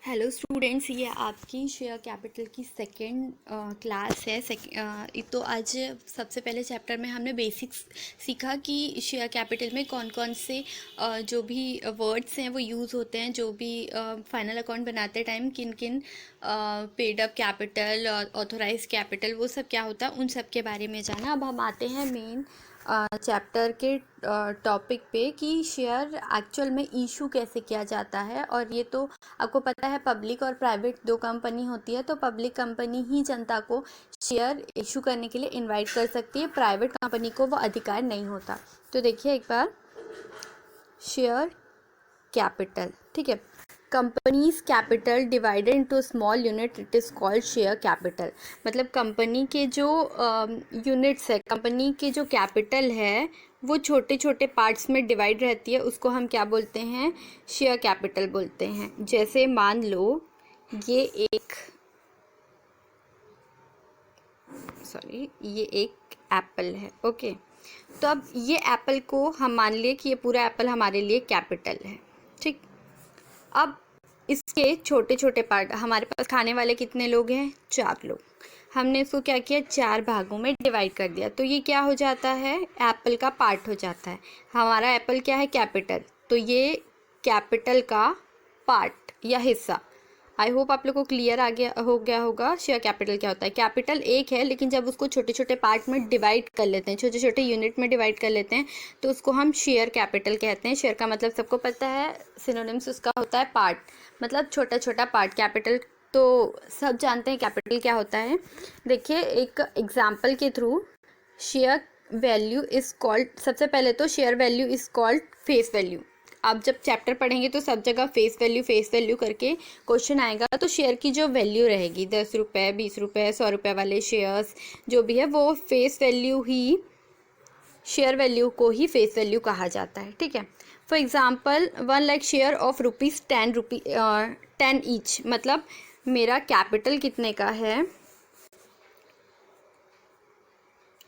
Hello students, ये आपकी share capital की सेकंड क्लास है। तो आज सबसे पहले चैप्टर में हमने बेसिक्स सीखा कि शेयर कैपिटल में कौन कौन से जो भी वर्ड्स हैं वो यूज़ होते हैं, जो भी फाइनल अकाउंट बनाते टाइम किन किन पेड अप कैपिटल और ऑथोराइज कैपिटल वो सब क्या होता है, उन सब के बारे में जाना। अब हम आते हैं मेन चैप्टर के टॉपिक पे कि शेयर एक्चुअल में इशू कैसे किया जाता है। और ये तो आपको पता है, पब्लिक और प्राइवेट दो कंपनी होती है, तो पब्लिक कंपनी ही जनता को शेयर इशू करने के लिए इनवाइट कर सकती है, प्राइवेट कंपनी को वो अधिकार नहीं होता। तो देखिए एक बार, शेयर कैपिटल, ठीक है। Companies capital divided into small unit, it is called share capital. मतलब कंपनी के जो यूनिट्स है, कंपनी के जो कैपिटल है वो छोटे छोटे पार्ट्स में डिवाइड रहती है, उसको हम क्या बोलते हैं, शेयर कैपिटल बोलते हैं। जैसे मान लो ये एक एप्पल है, ओके। तो अब ये एप्पल को हम मान लिए कि ये पूरा एप्पल हमारे लिए कैपिटल है, ठीक। अब इसके छोटे छोटे पार्ट, हमारे पास खाने वाले कितने लोग हैं, 4 लोग। हमने इसको क्या किया, 4 भागों में डिवाइड कर दिया, तो ये क्या हो जाता है, एप्पल का पार्ट हो जाता है। हमारा एप्पल क्या है, कैपिटल, तो ये कैपिटल का पार्ट या हिस्सा। आई होप आप लोग को क्लियर हो गया होगा शेयर कैपिटल क्या होता है। कैपिटल एक है, लेकिन जब उसको छोटे छोटे पार्ट में डिवाइड कर लेते हैं, छोटे छोटे यूनिट में डिवाइड कर लेते हैं, तो उसको हम शेयर कैपिटल कहते हैं। शेयर का मतलब सबको पता है, सिनोनिम्स उसका होता है पार्ट, मतलब छोटा छोटा पार्ट। कैपिटल तो सब जानते हैं कैपिटल क्या होता है। देखिए एक एग्जाम्पल के through, share value is called, सबसे पहले तो share value is called face value. आप जब चैप्टर पढ़ेंगे तो सब जगह फेस वैल्यू करके क्वेश्चन आएगा। तो शेयर की जो वैल्यू रहेगी, 10 रुपये, 20 रुपये, 100 रुपये वाले शेयर्स जो भी है, वो फेस वैल्यू ही, शेयर वैल्यू को ही फेस वैल्यू कहा जाता है, ठीक है। For example 1 lakh share of rupees 10 each, मतलब मेरा कैपिटल कितने का है,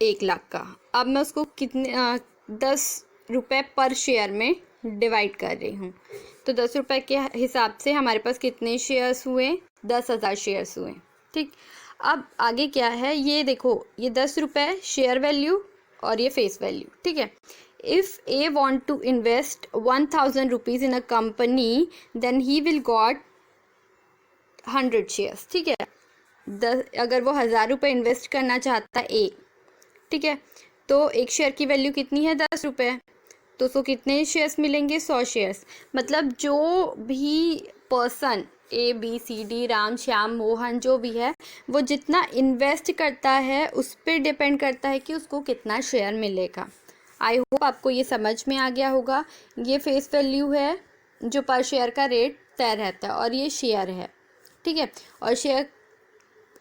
1 लाख का। अब मैं उसको कितने 10 रुपये पर शेयर में डिवाइड कर रही हूँ, तो 10 रुपये के हिसाब से हमारे पास कितने शेयर्स हुए, 10,000 शेयर्स हुए, ठीक। अब आगे क्या है, ये देखो, ये 10 रुपये शेयर वैल्यू और ये फेस वैल्यू, ठीक है। If a want to invest 1,000 rupees in a company, then he will got 100 shares, ठीक है। अगर वो 1,000 रुपये इन्वेस्ट करना चाहता है, ठीक है, तो एक शेयर की वैल्यू कितनी है, 10 रुपये, तो उसको कितने शेयर्स मिलेंगे, 100 शेयर्स। मतलब जो भी पर्सन, ABCD, राम श्याम मोहन जो भी है, वो जितना इन्वेस्ट करता है उस पर डिपेंड करता है कि उसको कितना शेयर मिलेगा। आई होप आपको ये समझ में आ गया होगा। ये फेस वैल्यू है जो पर शेयर का रेट तय रहता है, और ये शेयर है, ठीक है। और शेयर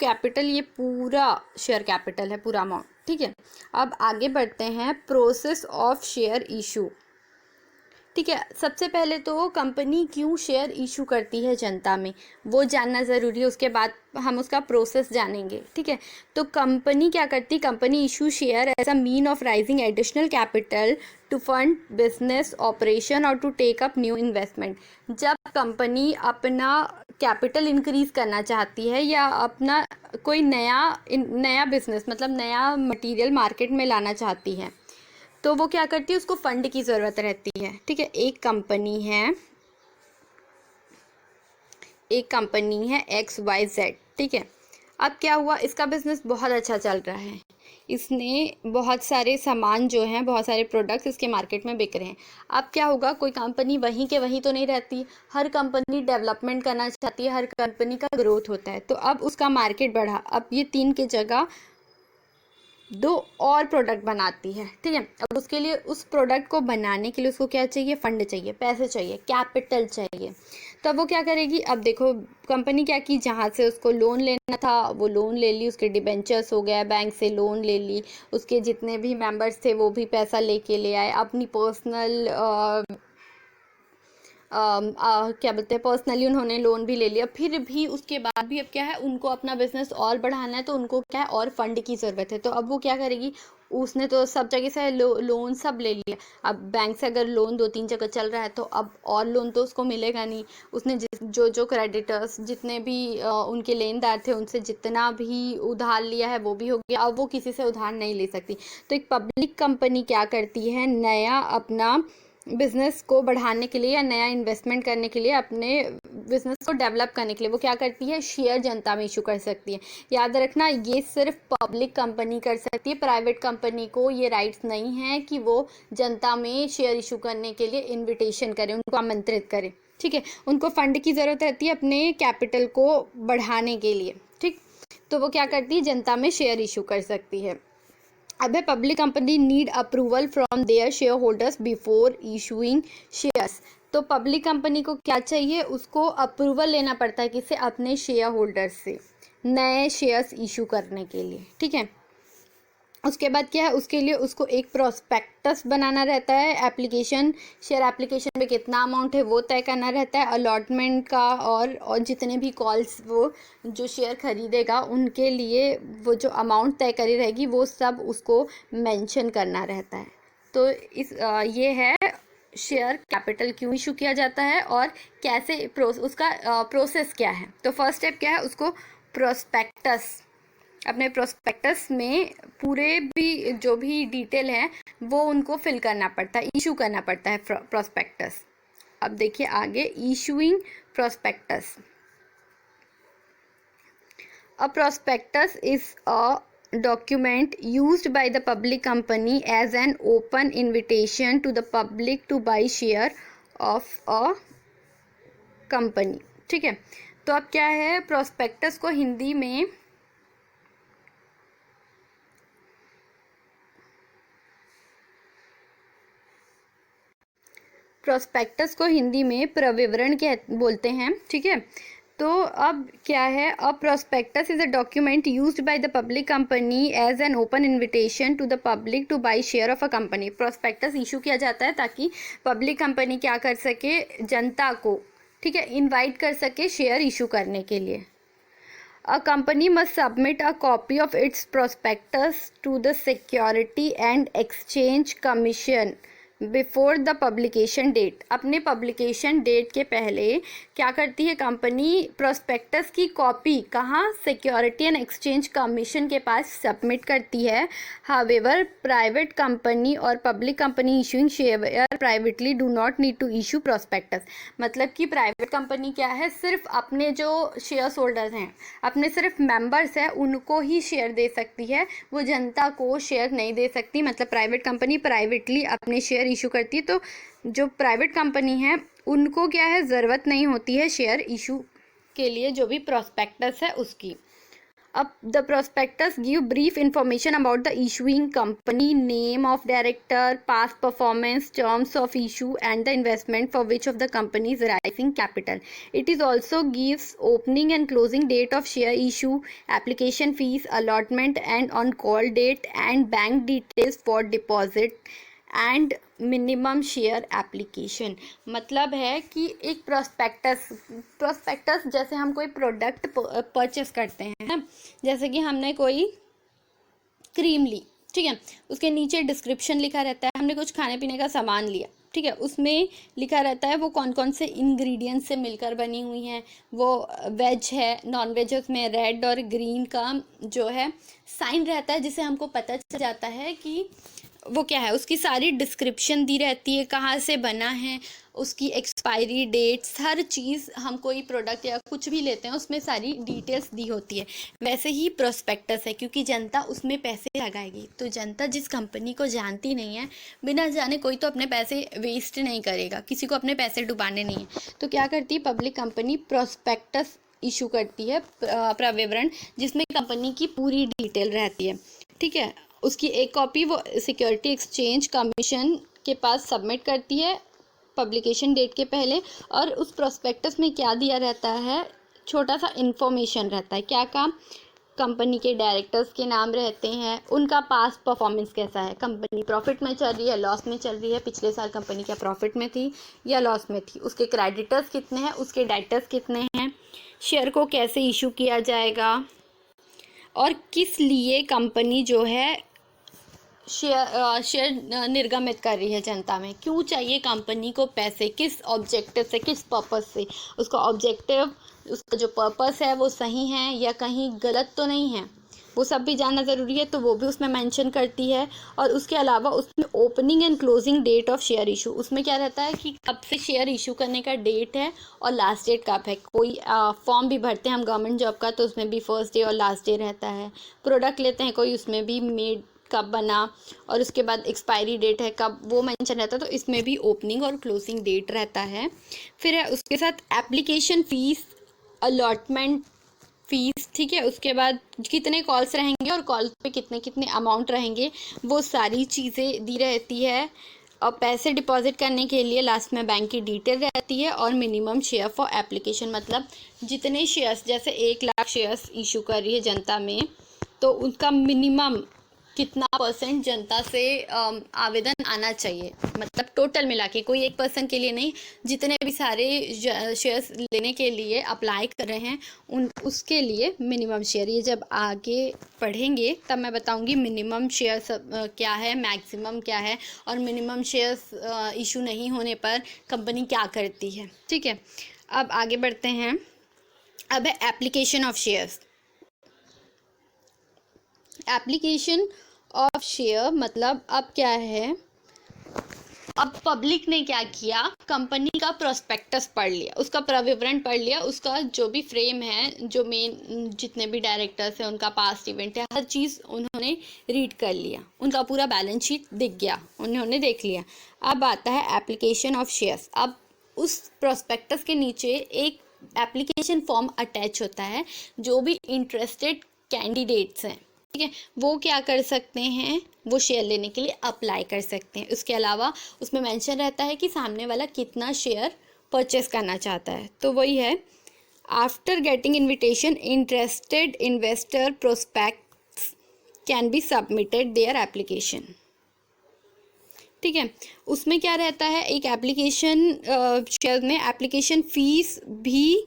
कैपिटल, ये पूरा शेयर कैपिटल है, पूरा अमाउंट, ठीक है। अब आगे बढ़ते हैं, प्रोसेस ऑफ शेयर इशू, ठीक है। सबसे पहले तो कंपनी क्यों शेयर इशू करती है जनता में, वो जानना ज़रूरी है, उसके बाद हम उसका प्रोसेस जानेंगे, ठीक है। तो कंपनी क्या करती, company issue share as a mean of raising additional capital to fund business operation और to take up new investment. जब कंपनी अपना कैपिटल इंक्रीज करना चाहती है या अपना कोई नया बिजनेस, मतलब नया मटेरियल मार्केट में लाना चाहती है, तो वो क्या करती है, उसको फंड की ज़रूरत रहती है, ठीक है। एक कंपनी है XYZ, ठीक है। अब क्या हुआ, इसका बिजनेस बहुत अच्छा चल रहा है, इसने बहुत सारे सामान जो हैं, बहुत सारे प्रोडक्ट्स इसके मार्केट में बिक रहे हैं। अब क्या होगा, कोई कंपनी वहीं के वहीं तो नहीं रहती, हर कंपनी डेवलपमेंट करना चाहती है, हर कंपनी का ग्रोथ होता है, तो अब उसका मार्केट बढ़ा, अब ये 3 की जगह 2 और प्रोडक्ट बनाती है, ठीक है। अब उसके लिए, उस प्रोडक्ट को बनाने के लिए उसको क्या चाहिए, फंड चाहिए, पैसे चाहिए, कैपिटल चाहिए। तब वो क्या करेगी, अब देखो कंपनी क्या की, जहाँ से उसको लोन लेना था वो लोन ले ली, उसके डिबेंचर्स हो गया, बैंक से लोन ले ली, उसके जितने भी मेंबर्स थे वो भी पैसा लेके ले आए, अपनी पर्सनल क्या बोलते हैं, पर्सनली उन्होंने लोन भी ले लिया। फिर भी उसके बाद भी अब क्या है, उनको अपना बिजनेस और बढ़ाना है, तो उनको क्या है, और फंड की ज़रूरत है। तो अब वो क्या करेगी, उसने तो सब जगह से लोन सब ले लिया। अब बैंक से अगर लोन 2-3 जगह चल रहा है तो अब और लोन तो उसको मिलेगा नहीं। उसने जो क्रेडिटर्स जितने भी उनके लेनदार थे उनसे जितना भी उधार लिया है वो भी हो गया, अब वो किसी से उधार नहीं ले सकती। तो एक पब्लिक कंपनी क्या करती है, नया अपना बिजनेस को बढ़ाने के लिए या नया इन्वेस्टमेंट करने के लिए, अपने बिजनेस को डेवलप करने के लिए वो क्या करती है, शेयर जनता में इशू कर सकती है। याद रखना, ये सिर्फ पब्लिक कंपनी कर सकती है, प्राइवेट कंपनी को ये राइट्स नहीं है कि वो जनता में शेयर इशू करने के लिए इन्विटेशन करे, उनको आमंत्रित करे। ठीक है, उनको फंड की ज़रूरत रहती है अपने कैपिटल को बढ़ाने के लिए। ठीक, तो वो क्या करती है, जनता में शेयर इशू कर सकती है। अब है public company need approval from their share holders before issuing shares. तो पब्लिक कंपनी को क्या चाहिए, उसको अप्रूवल लेना पड़ता है किससे, अपने शेयर होल्डर्स से नए शेयर्स इशू करने के लिए। ठीक है, उसके बाद क्या है, उसके लिए उसको एक प्रोस्पेक्टस बनाना रहता है, एप्लीकेशन, शेयर एप्लीकेशन में कितना अमाउंट है वो तय करना रहता है, अलॉटमेंट का और जितने भी कॉल्स वो जो शेयर खरीदेगा उनके लिए वो जो अमाउंट तय करी रहेगी वो सब उसको मेंशन करना रहता है। तो ये है शेयर कैपिटल क्यों इशू किया जाता है और कैसे उसका प्रोसेस क्या है। तो फर्स्ट स्टेप क्या है, उसको प्रोस्पेक्टस, अपने प्रोस्पेक्टस में पूरे भी जो भी डिटेल है वो उनको फिल करना पड़ता है, इशू करना पड़ता है प्रोस्पेक्टस। अब देखिए आगे, issuing prospectus. A prospectus is a document used by the public company as an open invitation to the public to buy share of a company। ठीक है, तो अब क्या है, प्रोस्पेक्टस को हिंदी में प्रविवरण बोलते हैं। ठीक है, तो अब क्या है, a prospectus is a document used by the public company as an open invitation to the public to buy share of a company. Prospectus issue किया जाता है ताकि पब्लिक कंपनी क्या कर सके, जनता को, ठीक है, इनवाइट कर सके शेयर इशू करने के लिए। A company must submit a copy of its prospectus to the Security and Exchange Commission before the publication date. अपने पब्लिकेशन डेट के पहले क्या करती है कंपनी, प्रोस्पेक्टस की कॉपी कहाँ, सिक्योरिटी एंड एक्सचेंज कमीशन के पास सबमिट करती है। हावेवर प्राइवेट कंपनी और public company issuing share privately do not need to issue prospectus. मतलब कि प्राइवेट कंपनी क्या है, सिर्फ अपने जो शेयर होल्डर्स हैं, अपने सिर्फ मेंबर्स हैं, उनको ही शेयर दे सकती है, वो जनता को शेयर नहीं दे सकती। मतलब प्राइवेट कंपनी प्राइवेटली अपने शेयर इशू करती है। तो जो प्राइवेट कंपनी है उनको क्या है, ज़रूरत नहीं होती है शेयर इशू के लिए जो भी प्रोस्पेक्टस है उसकी। अब the prospectus give brief information about the issuing company, name of director, past performance, terms of issue and the investment for which of the companies raising capital. It is also gives opening and closing date of share issue, application fees, allotment and on call date and bank details for deposit and minimum share application. मतलब है कि एक prospectus जैसे हम कोई product purchase करते हैं ना, जैसे कि हमने कोई क्रीम ली, ठीक है, उसके नीचे डिस्क्रिप्शन लिखा रहता है, हमने कुछ खाने पीने का सामान लिया, ठीक है, उसमें लिखा रहता है वो कौन कौन से इंग्रेडिएंट्स से मिलकर बनी हुई हैं, वो वेज है, नॉन वेज है, उसमें रेड और ग्रीन का जो है साइन रहता है जिससे हमको पता चल जाता है कि वो क्या है। उसकी सारी डिस्क्रिप्शन दी रहती है, कहाँ से बना है, उसकी एक्सपायरी डेट्स, हर चीज़, हम कोई प्रोडक्ट या कुछ भी लेते हैं उसमें सारी डिटेल्स दी होती है। वैसे ही प्रोस्पेक्टस है, क्योंकि जनता उसमें पैसे लगाएगी, तो जनता जिस कंपनी को जानती नहीं है, बिना जाने कोई तो अपने पैसे वेस्ट नहीं करेगा, किसी को अपने पैसे डुबाने नहीं है। तो क्या करती है पब्लिक कंपनी, प्रोस्पेक्टस इशू करती है, प्रविवरण, जिसमें कंपनी की पूरी डिटेल रहती है। ठीक है, उसकी एक कॉपी वो सिक्योरिटी एक्सचेंज कमीशन के पास सबमिट करती है पब्लिकेशन डेट के पहले। और उस प्रोस्पेक्टस में क्या दिया रहता है, छोटा सा इन्फॉर्मेशन रहता है। क्या काम, कंपनी के डायरेक्टर्स के नाम रहते हैं, उनका पास्ट परफॉर्मेंस कैसा है, कंपनी प्रॉफिट में चल रही है, लॉस में चल रही है, पिछले साल कंपनी क्या प्रॉफिट में थी या लॉस में थी, उसके क्रेडिटर्स कितने हैं, उसके डेटर्स कितने हैं, शेयर को कैसे इशू किया जाएगा और किस लिए कंपनी जो है शेयर निर्गमित कर रही है जनता में। क्यों चाहिए कंपनी को पैसे, किस ऑब्जेक्टिव से, किस पर्पस से, उसका ऑब्जेक्टिव, उसका जो पर्पस है वो सही है या कहीं गलत तो नहीं है, वो सब भी जानना ज़रूरी है, तो वो भी उसमें मेंशन करती है। और उसके अलावा उसमें opening and closing date of share issue, उसमें क्या रहता है कि कब से शेयर इशू करने का डेट है और लास्ट डेट कब है। कोई फॉर्म भी भरते हैं हम गवर्नमेंट जॉब का, तो उसमें भी फर्स्ट डे और लास्ट डे रहता है। प्रोडक्ट लेते हैं कोई, उसमें भी मेड कब बना और उसके बाद एक्सपायरी डेट है कब, वो मेंशन रहता है। तो इसमें भी ओपनिंग और क्लोजिंग डेट रहता है। फिर है उसके साथ एप्लीकेशन फ़ीस, अलॉटमेंट फीस, ठीक है। उसके बाद कितने कॉल्स रहेंगे और कॉल पे कितने कितने अमाउंट रहेंगे, वो सारी चीज़ें दी रहती है। और पैसे डिपॉजिट करने के लिए लास्ट में बैंक की डिटेल रहती है। और मिनिमम शेयर फॉर एप्लीकेशन, मतलब जितने शेयर्स, जैसे 1 लाख शेयर्स इशू कर रही है जनता में, तो उनका मिनिमम कितना % जनता से आवेदन आना चाहिए, मतलब टोटल मिला के, कोई एक पर्सन के लिए नहीं, जितने भी सारे शेयर्स लेने के लिए अप्लाई कर रहे हैं उन उसके लिए मिनिमम शेयर। ये जब आगे पढ़ेंगे तब मैं बताऊंगी मिनिमम शेयर क्या है, मैक्सिमम क्या है, और मिनिमम शेयर्स इशू नहीं होने पर कंपनी क्या करती है, ठीक है। अब आगे बढ़ते हैं। अब है application of shares. Application of share मतलब अब क्या है, अब पब्लिक ने क्या किया, कंपनी का प्रोस्पेक्टस पढ़ लिया, उसका प्रविवरण पढ़ लिया, उसका जो भी फ्रेम है, जो मेन जितने भी डायरेक्टर्स हैं उनका पास्ट इवेंट है, हर चीज़ उन्होंने रीड कर लिया, उनका पूरा बैलेंस शीट दिख गया, उन्होंने देख लिया। अब आता है एप्लीकेशन ऑफ शेयर्स। अब उस प्रोस्पेक्टस के नीचे एक एप्लीकेशन फॉर्म अटैच होता है, जो भी इंटरेस्टेड कैंडिडेट्स हैं, ठीक है, वो क्या कर सकते हैं, वो शेयर लेने के लिए अप्लाई कर सकते हैं। उसके अलावा उसमें मेंशन रहता है कि सामने वाला कितना शेयर परचेस करना चाहता है। तो वही है, after getting invitation interested investor prospects can be submitted their application, ठीक है। उसमें क्या रहता है, एक एप्लीकेशन शेयर में एप्लीकेशन फ़ीस भी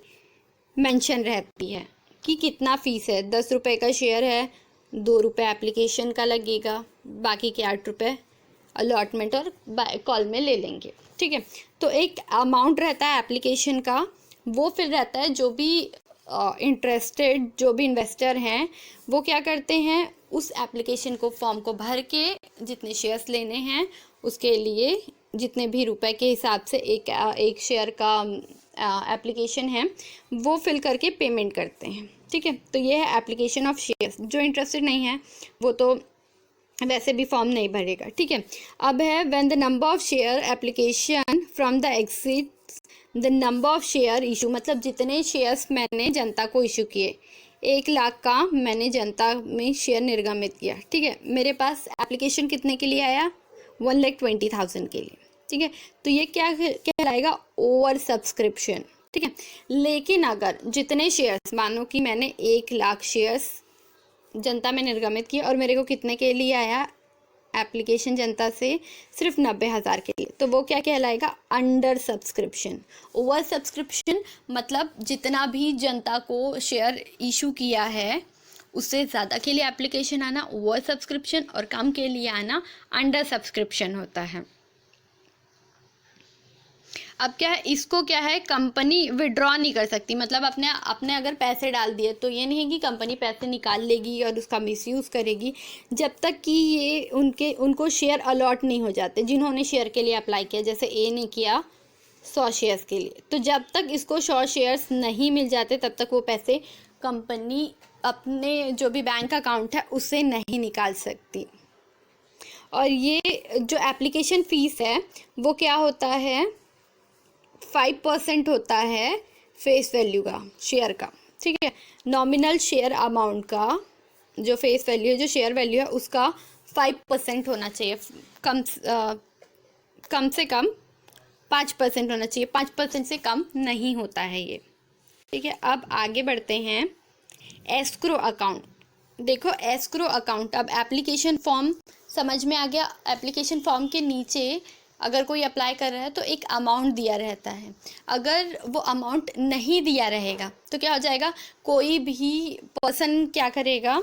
मेंशन रहती है कि कितना फ़ीस है। 10 रुपये का शेयर है, 2 रुपये एप्लीकेशन का लगेगा, बाकी के 8 रुपये अलॉटमेंट और कॉल में ले लेंगे, ठीक है। तो एक अमाउंट रहता है एप्लीकेशन का, वो फिर रहता है जो भी इंटरेस्टेड जो भी इन्वेस्टर हैं वो क्या करते हैं, उस एप्लीकेशन को, फॉर्म को भर के जितने शेयर्स लेने हैं उसके लिए जितने भी रुपए के हिसाब से एक शेयर का एप्लीकेशन है वो फिल करके पेमेंट करते हैं, ठीक है। तो ये है एप्लीकेशन ऑफ शेयर्स। जो इंटरेस्टेड नहीं है वो तो वैसे भी फॉर्म नहीं भरेगा, ठीक है। अब है when the number of share application from the exceeds the number of share issue, मतलब जितने शेयर्स मैंने जनता को इशू किए, 1 लाख का मैंने जनता में शेयर निर्गमित किया, ठीक है। मेरे पास एप्लीकेशन कितने के लिए आया, 1,20,000 के लिए, ठीक है। तो ये क्या कहलाएगा, ओवर सब्सक्रिप्शन, ठीक है। लेकिन अगर जितने शेयर्स, मानो कि मैंने 1 लाख शेयर्स जनता में निर्गमित किया और मेरे को कितने के लिए आया एप्लीकेशन जनता से, सिर्फ 90,000 के लिए, तो वो क्या कहलाएगा, अंडर सब्सक्रिप्शन। ओवर सब्सक्रिप्शन मतलब जितना भी जनता को शेयर इशू किया है उससे ज़्यादा के लिए एप्लीकेशन आना ओवर सब्सक्रिप्शन, और कम के लिए आना अंडर सब्सक्रिप्शन होता है। अब क्या है, इसको क्या है, कंपनी विड्रॉ नहीं कर सकती, मतलब अपने अगर पैसे डाल दिए तो ये नहीं है कि कंपनी पैसे निकाल लेगी और उसका मिसयूज़ करेगी, जब तक कि ये उनको शेयर अलॉट नहीं हो जाते जिन्होंने शेयर के लिए अप्लाई किया। जैसे ए ने किया 100 शेयर्स के लिए, तो जब तक इसको 100 शेयर्स नहीं मिल जाते तब तक वो पैसे कंपनी अपने जो भी बैंक अकाउंट है उससे नहीं निकाल सकती। और ये जो एप्लीकेशन फ़ीस है वो क्या होता है, 5% होता है फेस वैल्यू का, शेयर का, ठीक है। नॉमिनल शेयर अमाउंट का जो फेस वैल्यू है, जो शेयर वैल्यू है, उसका 5% होना चाहिए, कम से कम 5% होना चाहिए, 5% से कम नहीं होता है ये, ठीक है। अब आगे बढ़ते हैं, एस्क्रो अकाउंट। देखो एस्क्रो अकाउंट, अब एप्लीकेशन फॉर्म समझ में आ गया। एप्लीकेशन फॉर्म के नीचे अगर कोई अप्लाई कर रहा है तो एक अमाउंट दिया रहता है, अगर वो अमाउंट नहीं दिया रहेगा तो क्या हो जाएगा, कोई भी पर्सन क्या करेगा,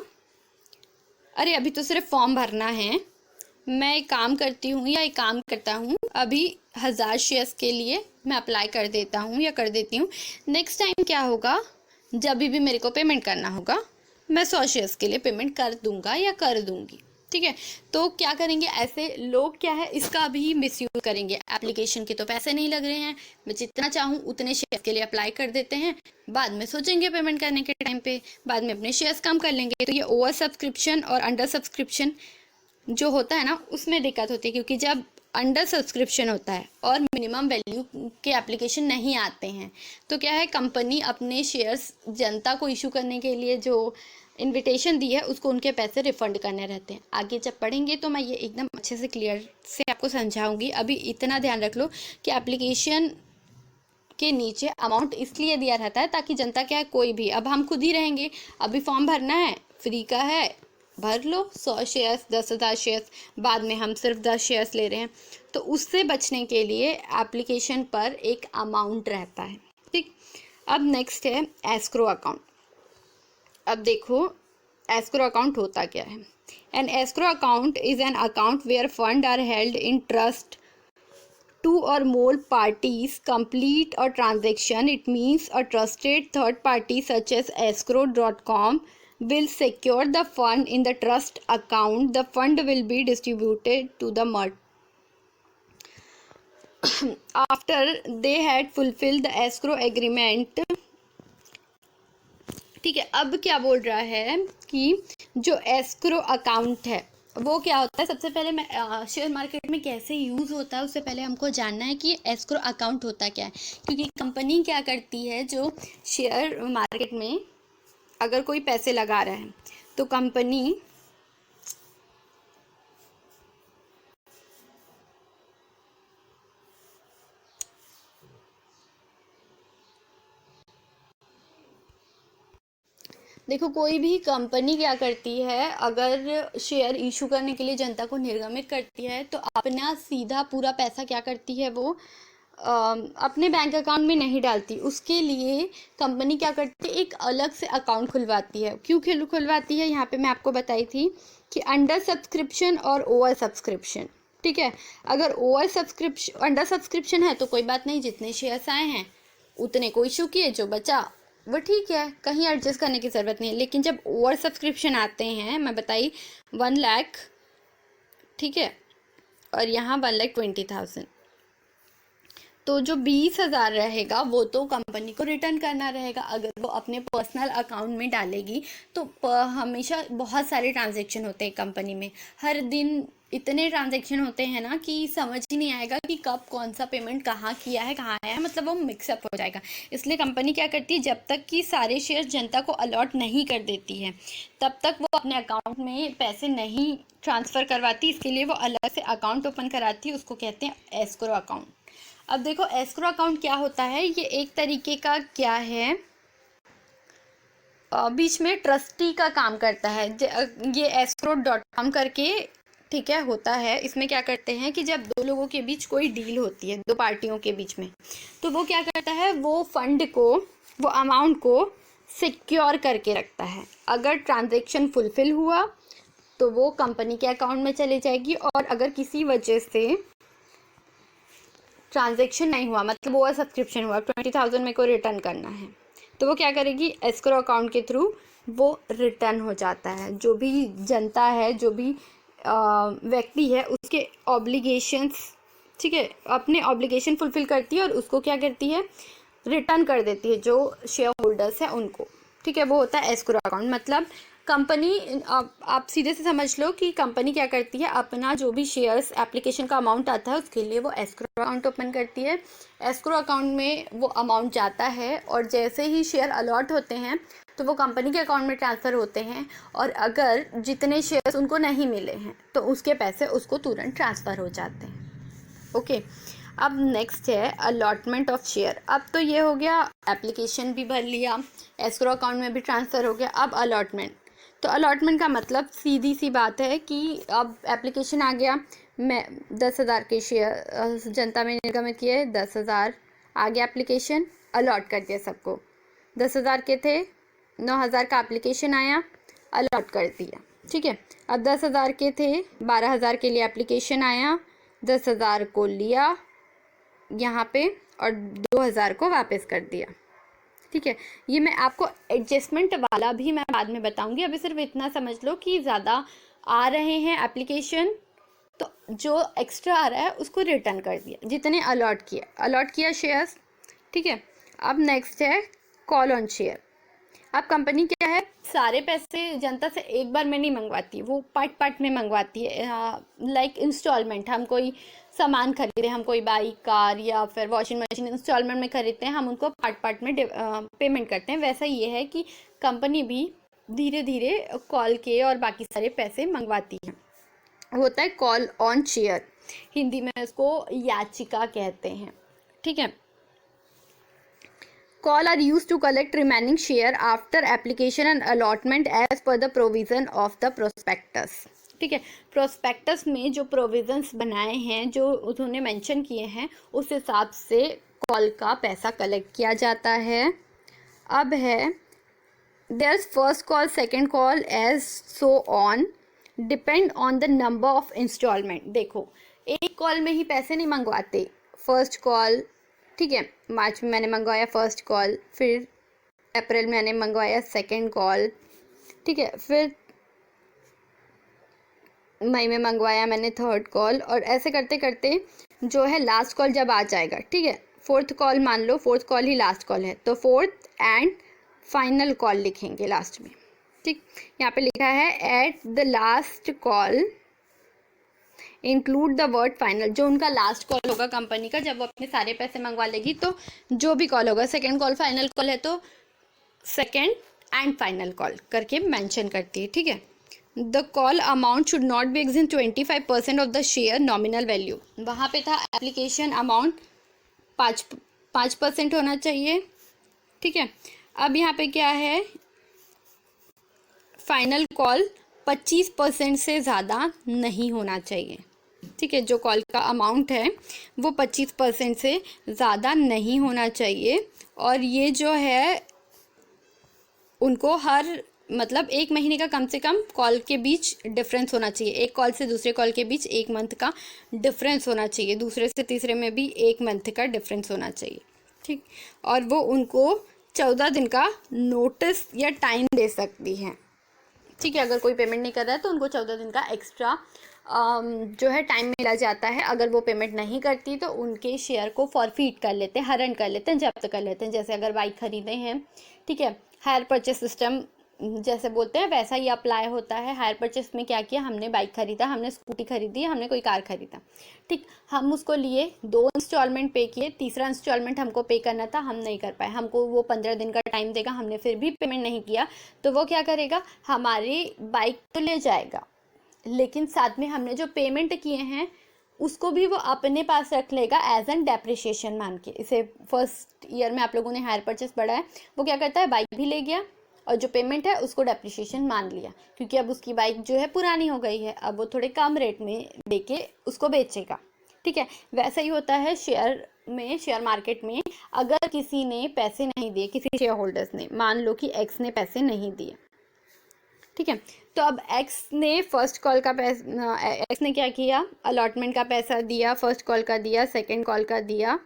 अरे अभी तो सिर्फ फॉर्म भरना है, मैं एक काम करती हूँ या एक काम करता हूँ, अभी 1000 शेयर्स के लिए मैं अप्लाई कर देता हूँ या कर देती हूँ। नेक्स्ट टाइम क्या होगा, जब भी मेरे को पेमेंट करना होगा मैं 100 शेयर्स के लिए पेमेंट कर दूंगा या कर दूंगी, ठीक है। तो क्या करेंगे, ऐसे लोग क्या है इसका भी मिसयूज करेंगे। एप्लीकेशन के तो पैसे नहीं लग रहे हैं, मैं जितना चाहूँ उतने शेयर के लिए अप्लाई कर देते हैं, बाद में सोचेंगे पेमेंट करने के टाइम पे, बाद में अपने शेयर्स कम कर लेंगे। तो ये ओवर सब्सक्रिप्शन और अंडर सब्सक्रिप्शन जो होता है ना, उसमें दिक्कत होती है, क्योंकि जब अंडर सब्सक्रिप्शन होता है और मिनिमम वैल्यू के एप्लीकेशन नहीं आते हैं, तो क्या है, कंपनी अपने शेयर्स जनता को इशू करने के लिए जो इनविटेशन दी है उसको उनके पैसे रिफंड करने रहते हैं। आगे जब पढ़ेंगे तो मैं ये एकदम अच्छे से क्लियर से आपको समझाऊंगी। अभी इतना ध्यान रख लो कि एप्लीकेशन के नीचे अमाउंट इसलिए दिया रहता है ताकि जनता क्या है, कोई भी, अब हम खुद ही रहेंगे, अभी फॉर्म भरना है, फ्री का है, भर लो 100 शेयर्स, 10,000 शेयर्स, बाद में हम सिर्फ 10 शेयर्स ले रहे हैं, तो उससे बचने के लिए एप्लीकेशन पर एक अमाउंट रहता है, ठीक। अब नेक्स्ट है एस्क्रो अकाउंट। अब देखो एस्क्रो अकाउंट होता क्या है। An escrow account is an account where fund are held in trust two or more parties complete a transaction. It means a trusted third party such as escrow.com will secure the fund in the trust account. The fund will be distributed to the after they had fulfilled the escrow agreement. ठीक है। अब क्या बोल रहा है कि जो escrow account है वो क्या होता है। सबसे पहले मैं शेयर मार्केट में कैसे यूज़ होता है उससे पहले हमको जानना है कि एस्क्रो अकाउंट होता क्या है। क्योंकि कंपनी क्या करती है, जो शेयर मार्केट में अगर कोई पैसे लगा रहा है तो कंपनी देखो कोई भी कंपनी क्या करती है, अगर शेयर इशू करने के लिए जनता को निर्गमित करती है तो अपना सीधा पूरा पैसा क्या करती है, वो अपने बैंक अकाउंट में नहीं डालती। उसके लिए कंपनी क्या करती है, एक अलग से अकाउंट खुलवाती है। क्यों खुलवाती है, यहाँ पे मैं आपको बताई थी कि अंडर सब्सक्रिप्शन और ओवर सब्सक्रिप्शन, ठीक है। अगर अंडर सब्सक्रिप्शन है तो कोई बात नहीं, जितने शेयर्स आए हैं उतने को इशू किए, जो बचा वो ठीक है, कहीं एडजस्ट करने की ज़रूरत नहीं है। लेकिन जब ओवर सब्सक्रिप्शन आते हैं, मैं बताई 1 लाख, ठीक है, और यहाँ 1,20,000, तो जो 20,000 रहेगा वो तो कंपनी को रिटर्न करना रहेगा। अगर वो अपने पर्सनल अकाउंट में डालेगी तो हमेशा बहुत सारे ट्रांजैक्शन होते हैं कंपनी में, हर दिन इतने ट्रांजैक्शन होते हैं ना कि समझ ही नहीं आएगा कि कब कौन सा पेमेंट कहाँ किया है, कहाँ आया है, मतलब वो मिक्सअप हो जाएगा। इसलिए कंपनी क्या करती है, जब तक कि सारे शेयर जनता को अलॉट नहीं कर देती है तब तक वो अपने अकाउंट में पैसे नहीं ट्रांसफ़र करवाती। इसके लिए वो अलग से अकाउंट ओपन कराती है, उसको कहते हैं एस्क्रो अकाउंट। अब देखो एस्क्रो अकाउंट क्या होता है, ये एक तरीके का क्या है, बीच में ट्रस्टी का काम करता है। ये escrow.com करके, ठीक है, होता है। इसमें क्या करते हैं कि जब दो लोगों के बीच कोई डील होती है, दो पार्टियों के बीच में, तो वो क्या करता है, वो फंड को, वो अमाउंट को सिक्योर करके रखता है। अगर ट्रांजैक्शन फुलफिल हुआ तो वो कंपनी के अकाउंट में चले जाएगी, और अगर किसी वजह से ट्रांजैक्शन नहीं हुआ, मतलब ओवर सब्सक्रिप्शन हुआ, 20,000 मेरे को रिटर्न करना है, तो वो क्या करेगी, एस्क्रो अकाउंट के थ्रू वो रिटर्न हो जाता है। जो भी जनता है, जो भी व्यक्ति है, उसके ऑब्लिगेशंस, ठीक है, अपने ऑब्लिगेशन फुलफिल करती है और उसको क्या करती है, रिटर्न कर देती है जो शेयर होल्डर्स है उनको, ठीक है। वो होता है एस्क्रो अकाउंट। मतलब कंपनी, आप सीधे से समझ लो कि कंपनी क्या करती है, अपना जो भी शेयर्स एप्लीकेशन का अमाउंट आता है उसके लिए वो एस्क्रो अकाउंट ओपन करती है। एस्क्रो अकाउंट में वो अमाउंट जाता है और जैसे ही शेयर अलॉट होते हैं तो वो कंपनी के अकाउंट में ट्रांसफ़र होते हैं, और अगर जितने शेयर्स उनको नहीं मिले हैं तो उसके पैसे उसको तुरंत ट्रांसफ़र हो जाते हैं। ओके, अब नेक्स्ट है अलॉटमेंट ऑफ शेयर। अब तो ये हो गया, एप्लीकेशन भी भर लिया, एस्क्रो अकाउंट में भी ट्रांसफ़र हो गया। अब अलॉटमेंट, तो अलॉटमेंट का मतलब सीधी सी बात है कि अब एप्लीकेशन आ गया, मैं 10,000 के शेयर जनता में निर्गमित किए, 10,000 आ गया, एप्लीकेशन अलॉट कर दिया सबको। 10,000 के थे, 9,000 का एप्लीकेशन आया, अलॉट कर दिया, ठीक है। अब 10,000 के थे, 12,000 के लिए एप्लीकेशन आया, 10,000 को लिया यहाँ पे और 2,000 को वापस कर दिया। ठीक है, ये मैं आपको एडजस्टमेंट वाला भी मैं बाद में बताऊंगी, अभी सिर्फ इतना समझ लो कि ज़्यादा आ रहे हैं एप्लीकेशन तो जो एक्स्ट्रा आ रहा है उसको रिटर्न कर दिया, जितने अलॉट किया शेयर्स। ठीक है, अब नेक्स्ट है कॉल ऑन शेयर। अब कंपनी क्या है, सारे पैसे जनता से एक बार में नहीं मंगवाती, वो पार्ट पार्ट में मंगवाती है। लाइक इंस्टॉलमेंट, हम कोई सामान खरीदे, हम कोई बाइक, कार या फिर वॉशिंग मशीन इंस्टॉलमेंट में खरीदते हैं, हम उनको पार्ट पार्ट में पेमेंट करते हैं। वैसा ये है कि कंपनी भी धीरे धीरे कॉल के और बाकी सारे पैसे मंगवाती है। होता है कॉल ऑन शेयर, हिंदी में उसको याचिका कहते हैं। ठीक है, call are use to collect remaining share after application and allotment as per the provision of the prospectus. ठीक है, प्रोस्पेक्टस में जो प्रोविजंस बनाए हैं, जो उन्होंने मेंशन किए हैं, उस हिसाब से कॉल का पैसा कलेक्ट किया जाता है। अब है there first call, second call as so on, depend on the number of installment. देखो, एक कॉल में ही पैसे नहीं मंगवाते। फर्स्ट कॉल, ठीक है, मार्च में मैंने मंगवाया फर्स्ट कॉल, फिर अप्रैल में मैंने मंगवाया सेकेंड कॉल, ठीक है, फिर मई में मंगवाया मैंने थर्ड कॉल, और ऐसे करते करते जो है लास्ट कॉल जब आ जाएगा, ठीक है, फोर्थ कॉल मान लो, फोर्थ कॉल ही लास्ट कॉल है, तो फोर्थ एंड फाइनल कॉल लिखेंगे लास्ट में। ठीक, यहाँ पे लिखा है at the last call include the word final. जो उनका लास्ट कॉल होगा कंपनी का, जब वो अपने सारे पैसे मंगवा लेगी, तो जो भी कॉल होगा, सेकेंड कॉल फाइनल कॉल है तो सेकेंड एंड फाइनल कॉल करके मेंशन करती है। ठीक है, the call amount should not be exceed 25% of the share nominal value. वहाँ पे था एप्लीकेशन अमाउंट 5% होना चाहिए। ठीक है, अब यहाँ पे क्या है, फाइनल कॉल 25% से ज़्यादा नहीं होना चाहिए। ठीक है, जो कॉल का अमाउंट है वो 25% से ज़्यादा नहीं होना चाहिए। और ये जो है उनको हर मतलब 1 महीने का कम से कम कॉल के बीच डिफरेंस होना चाहिए। एक कॉल से दूसरे कॉल के बीच 1 मंथ का डिफरेंस होना चाहिए, दूसरे से तीसरे में भी 1 मंथ का डिफरेंस होना चाहिए। ठीक, और वो उनको 14 दिन का नोटिस या टाइम दे सकती है। ठीक है, अगर कोई पेमेंट नहीं कर रहा है तो उनको 14 दिन का एक्स्ट्रा जो है टाइम मिला जाता है। अगर वो पेमेंट नहीं करती तो उनके शेयर को फॉरफीट कर लेते हैं, हरण कर लेते हैं, जब्त कर लेते हैं। जैसे अगर बाइक खरीदे हैं, ठीक है, हायर परचेस सिस्टम जैसे बोलते हैं वैसा ही अप्लाई होता है। हायर परचेस में क्या किया, हमने बाइक खरीदा, हमने स्कूटी खरीदी, हमने कोई कार खरीदा, ठीक, हम उसको लिए, 2 इंस्टॉलमेंट पे किए, तीसरा इंस्टॉलमेंट हमको पे करना था, हम नहीं कर पाए, हमको वो 15 दिन का टाइम देगा, हमने फिर भी पेमेंट नहीं किया, तो वो क्या करेगा, हमारी बाइक तो ले जाएगा, लेकिन साथ में हमने जो पेमेंट किए हैं उसको भी वो अपने पास रख लेगा एज एन डेप्रिसिएशन मान के। इसे फर्स्ट ईयर में आप लोगों ने हायर परचेस पढ़ा है, वो क्या करता है, बाइक भी ले गया और जो पेमेंट है उसको डेप्रिसिएशन मान लिया, क्योंकि अब उसकी बाइक जो है पुरानी हो गई है, अब वो थोड़े कम रेट में देके उसको बेचेगा। ठीक है, वैसा ही होता है शेयर में, शेयर मार्केट में। अगर किसी ने पैसे नहीं दिए, किसी शेयर होल्डर्स ने, मान लो कि एक्स ने पैसे नहीं दिए, ठीक है, तो अब एक्स ने फर्स्ट कॉल का पैसा, एक्स ने क्या किया, अलॉटमेंट का पैसा दिया, फर्स्ट कॉल का दिया, सेकंड कॉल का दिया,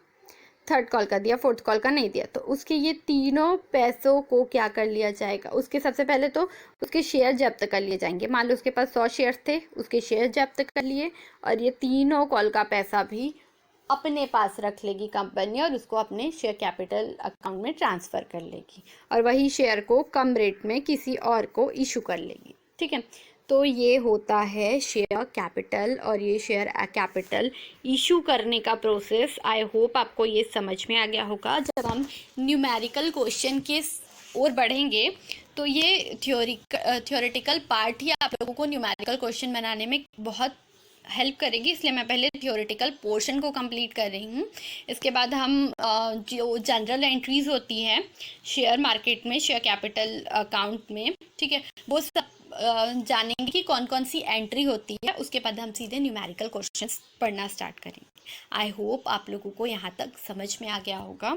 थर्ड कॉल का दिया, फोर्थ कॉल का नहीं दिया, तो उसके ये तीनों पैसों को क्या कर लिया जाएगा, उसके सबसे पहले तो उसके शेयर जब्त कर लिए जाएंगे। मान लो उसके पास 100 शेयर थे, उसके शेयर जब्त कर लिए, और ये तीनों कॉल का पैसा भी अपने पास रख लेगी कंपनी और उसको अपने शेयर कैपिटल अकाउंट में ट्रांसफ़र कर लेगी, और वही शेयर को कम रेट में किसी और को इशू कर लेगी। ठीक है, तो ये होता है शेयर कैपिटल, और ये शेयर कैपिटल इशू करने का प्रोसेस। आई होप आपको ये समझ में आ गया होगा। जब हम न्यूमेरिकल क्वेश्चन के और बढ़ेंगे तो ये थ्योरेटिकल पार्ट ही आप लोगों को न्यूमेरिकल क्वेश्चन बनाने में बहुत हेल्प करेगी, इसलिए मैं पहले थ्योरेटिकल पोर्शन को कंप्लीट कर रही हूँ। इसके बाद हम जो जनरल एंट्रीज होती हैं शेयर मार्केट में, शेयर कैपिटल अकाउंट में, ठीक है, वो सब जानेंगे कि कौन कौन सी एंट्री होती है। उसके बाद हम सीधे न्यूमेरिकल क्वेश्चंस पढ़ना स्टार्ट करेंगे। आई होप आप लोगों को यहाँ तक समझ में आ गया होगा।